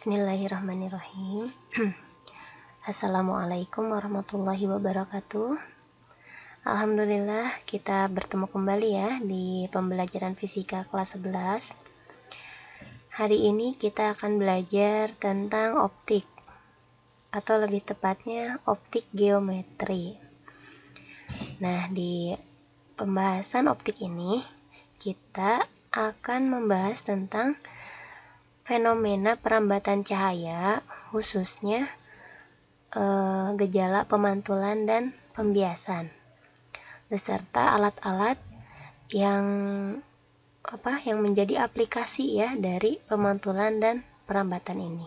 Bismillahirrahmanirrahim. Assalamualaikum warahmatullahi wabarakatuh. Alhamdulillah kita bertemu kembali ya di pembelajaran fisika kelas 11. Hari ini kita akan belajar tentang optik, atau lebih tepatnya optik geometri. Nah, di pembahasan optik ini kita akan membahas tentang fenomena perambatan cahaya, khususnya gejala pemantulan dan pembiasan, beserta alat-alat yang menjadi aplikasi ya dari pemantulan dan perambatan ini.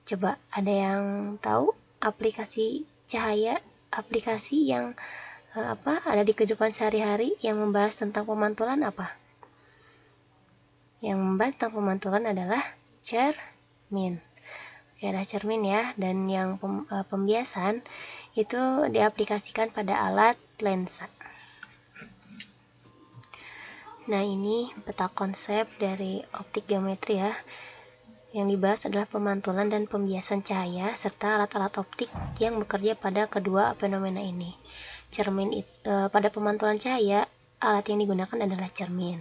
Coba ada yang tahu aplikasi cahaya, aplikasi yang ada di kehidupan sehari-hari yang membahas tentang pemantulan apa? Yang membahas tentang pemantulan adalah cermin. Oke, ada cermin ya, dan yang pembiasan itu diaplikasikan pada alat lensa. Nah, ini peta konsep dari optik geometri ya. Yang dibahas adalah pemantulan dan pembiasan cahaya serta alat-alat optik yang bekerja pada kedua fenomena ini. Cermin pada pemantulan cahaya, alat yang digunakan adalah cermin.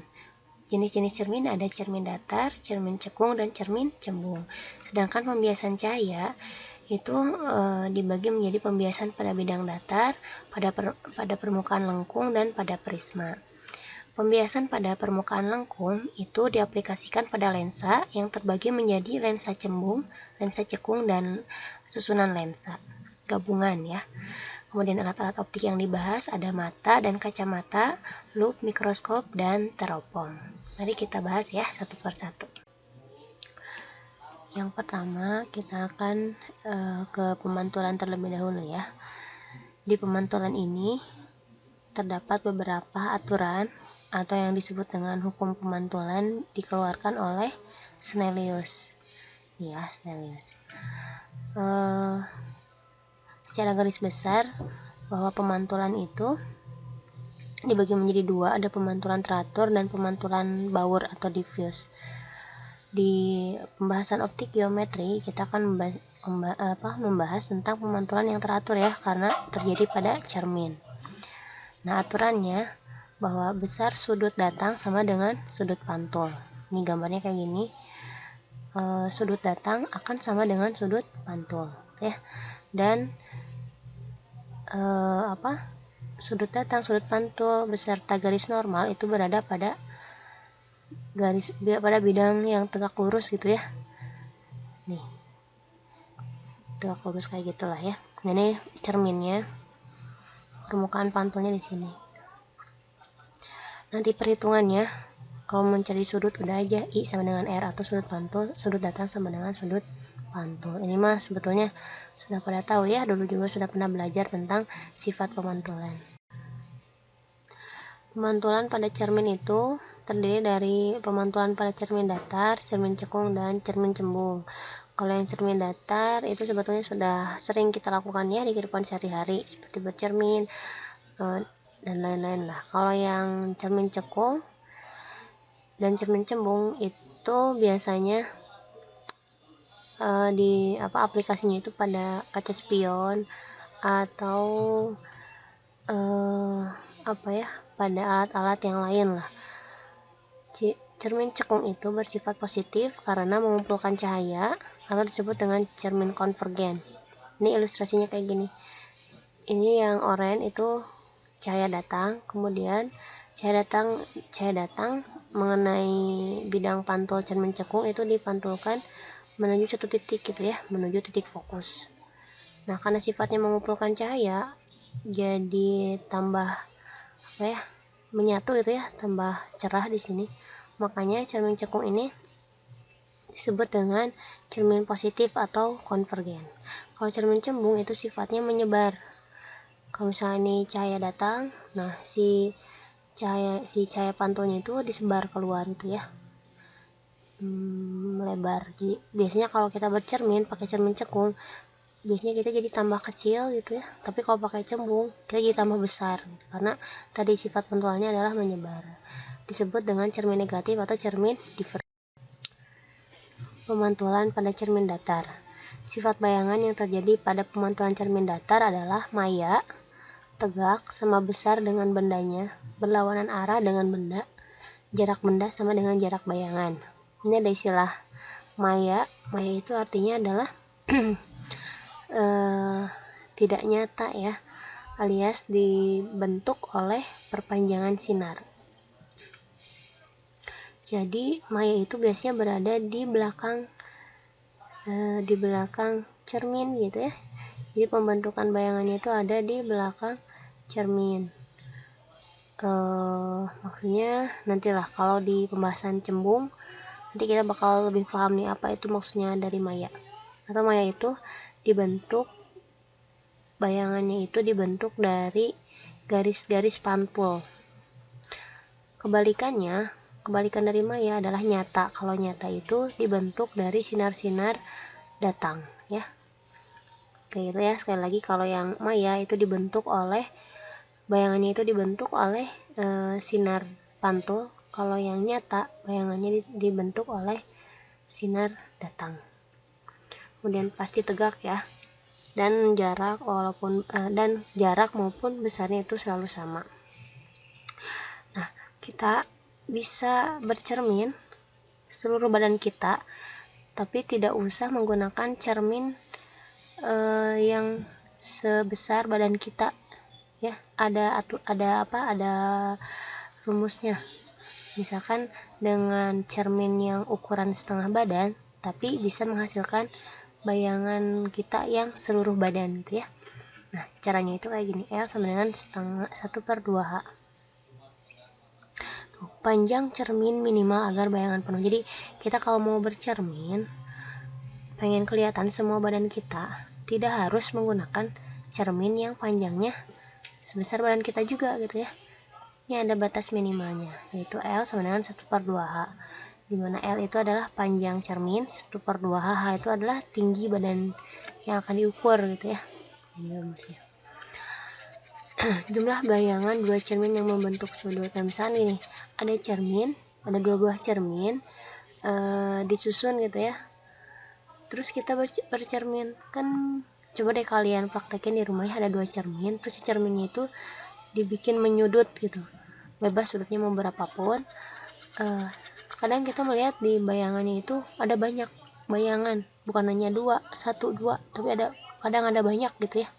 Jenis-jenis cermin ada cermin datar, cermin cekung, dan cermin cembung. Sedangkan pembiasan cahaya itu dibagi menjadi pembiasan pada bidang datar, pada permukaan lengkung, dan pada prisma. Pembiasan pada permukaan lengkung itu diaplikasikan pada lensa yang terbagi menjadi lensa cembung, lensa cekung, dan susunan lensa gabungan ya. Kemudian alat-alat optik yang dibahas ada mata dan kacamata, lup, mikroskop, dan teropong. Mari kita bahas ya satu persatu. Yang pertama kita akan ke pemantulan terlebih dahulu ya. Di pemantulan ini terdapat beberapa aturan atau yang disebut dengan hukum pemantulan dikeluarkan oleh Snellius. Ya, Snellius. Secara garis besar bahwa pemantulan itu dibagi menjadi dua, ada pemantulan teratur dan pemantulan baur atau diffuse. Di pembahasan optik geometri kita akan membahas tentang pemantulan yang teratur ya, karena terjadi pada cermin. Nah, aturannya bahwa besar sudut datang sama dengan sudut pantul. Ini gambarnya kayak gini. Sudut datang akan sama dengan sudut pantul ya. Dan sudut datang, sudut pantul beserta garis normal itu berada pada bidang yang tegak lurus gitu ya. Nih, tegak lurus kayak gitulah ya. Ini cerminnya, permukaan pantulnya di sini. Nanti perhitungannya, kalau mencari sudut udah aja I sama dengan R, atau sudut pantul, sudut datang sama dengan sudut pantul. Ini mah sebetulnya sudah pada tahu ya, dulu juga sudah pernah belajar tentang sifat pemantulan. Pemantulan pada cermin itu terdiri dari pemantulan pada cermin datar, cermin cekung, dan cermin cembung. Kalau yang cermin datar itu sebetulnya sudah sering kita lakukan ya di kehidupan sehari-hari, seperti bercermin dan lain-lain lah. Kalau yang cermin cekung dan cermin cembung itu biasanya aplikasinya itu pada kaca spion atau pada alat-alat yang lain lah. Cermin cekung itu bersifat positif karena mengumpulkan cahaya atau disebut dengan cermin konvergen. Ini ilustrasinya kayak gini. Ini yang oranye itu cahaya datang, kemudian cahaya datang mengenai bidang pantul cermin cekung itu dipantulkan menuju satu titik gitu ya, menuju titik fokus. Nah, karena sifatnya mengumpulkan cahaya jadi tambah menyatu gitu ya, tambah cerah di sini. Makanya cermin cekung ini disebut dengan cermin positif atau konvergen. Kalau cermin cembung itu sifatnya menyebar. Kalau misalnya ini cahaya datang, nah si cahaya pantulnya itu disebar keluar gitu ya, melebar. Jadi biasanya kalau kita bercermin pakai cermin cekung, biasanya kita jadi tambah kecil gitu ya, tapi kalau pakai cembung kita jadi tambah besar gitu, karena tadi sifat pantulannya adalah menyebar. Disebut dengan cermin negatif atau cermin divergent. pemantulan pada cermin datar. Sifat bayangan yang terjadi pada pemantulan cermin datar adalah maya, tegak, sama besar dengan bendanya, berlawanan arah dengan benda, jarak benda sama dengan jarak bayangan. Ini ada istilah maya. Maya itu artinya adalah tidak nyata ya, alias dibentuk oleh perpanjangan sinar. Jadi maya itu biasanya berada di belakang cermin gitu ya. Jadi pembentukan bayangannya itu ada di belakang cermin. Maksudnya nantilah kalau di pembahasan cembung nanti kita bakal lebih paham nih apa itu maksudnya dari maya. Atau maya itu bayangannya itu dibentuk dari garis-garis pantul. Kebalikan dari maya adalah nyata. Kalau nyata itu dibentuk dari sinar-sinar datang ya. Oke, itu ya. Sekali lagi, kalau yang maya itu bayangannya itu dibentuk oleh sinar pantul. Kalau yang nyata bayangannya dibentuk oleh sinar datang. Kemudian pasti tegak ya. Dan jarak maupun besarnya itu selalu sama. Nah, kita bisa bercermin seluruh badan kita, tapi tidak usah menggunakan cermin yang sebesar badan kita ya. Ada rumusnya. Misalkan dengan cermin yang ukuran setengah badan tapi bisa menghasilkan bayangan kita yang seluruh badan gitu ya. Nah, caranya itu kayak gini. L sama dengan 1/2H. Panjang cermin minimal agar bayangan penuh. Jadi kita kalau mau bercermin, pengen kelihatan semua badan kita, tidak harus menggunakan cermin yang panjangnya sebesar badan kita juga gitu ya. Ini ada batas minimalnya, yaitu L sama dengan 1/2H, dimana L itu adalah panjang cermin, 1/2H itu adalah tinggi badan yang akan diukur gitu ya. Ini rumusnya. Jumlah bayangan dua cermin yang membentuk sudut. Nah, misalnya ini ada cermin, ada 2 buah cermin disusun gitu ya. Terus kita bercermin, kan coba deh kalian praktekin di rumah ya. Ada 2 cermin, terus si cerminnya itu dibikin menyudut gitu, bebas sudutnya mau berapapun. Kadang kita melihat di bayangannya itu ada banyak bayangan, bukan hanya 1, 2, tapi kadang ada banyak gitu ya.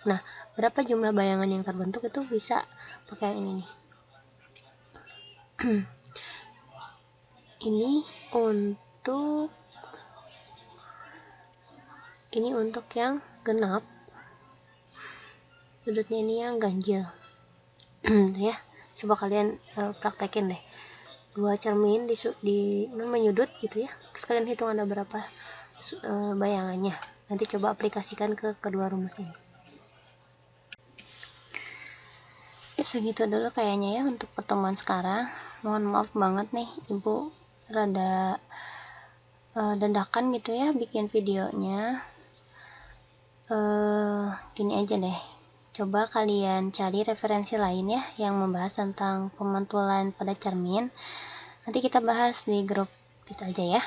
Nah, berapa jumlah bayangan yang terbentuk itu bisa pakai yang ini nih. Ini untuk yang genap, sudutnya ini yang ganjil. Ya, coba kalian praktekin deh. 2 cermin menyudut gitu ya. Terus kalian hitung ada berapa bayangannya. Nanti coba aplikasikan ke kedua rumus ini. Segitu dulu kayaknya ya untuk pertemuan sekarang. Mohon maaf banget nih, Ibu rada dadakan gitu ya bikin videonya. Gini aja deh, coba kalian cari referensi lain ya yang membahas tentang pemantulan pada cermin. Nanti kita bahas di grup gitu aja ya.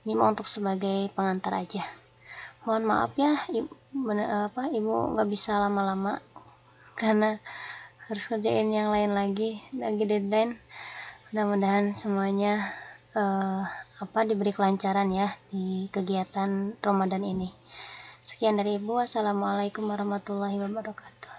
Ini mau untuk sebagai pengantar aja. Mohon maaf ya, Ibu nggak bisa lama-lama karena harus kerjain yang lain lagi deadline. Mudah-mudahan semuanya diberi kelancaran ya di kegiatan Ramadan ini. Sekian dari Ibu. Wassalamualaikum warahmatullahi wabarakatuh.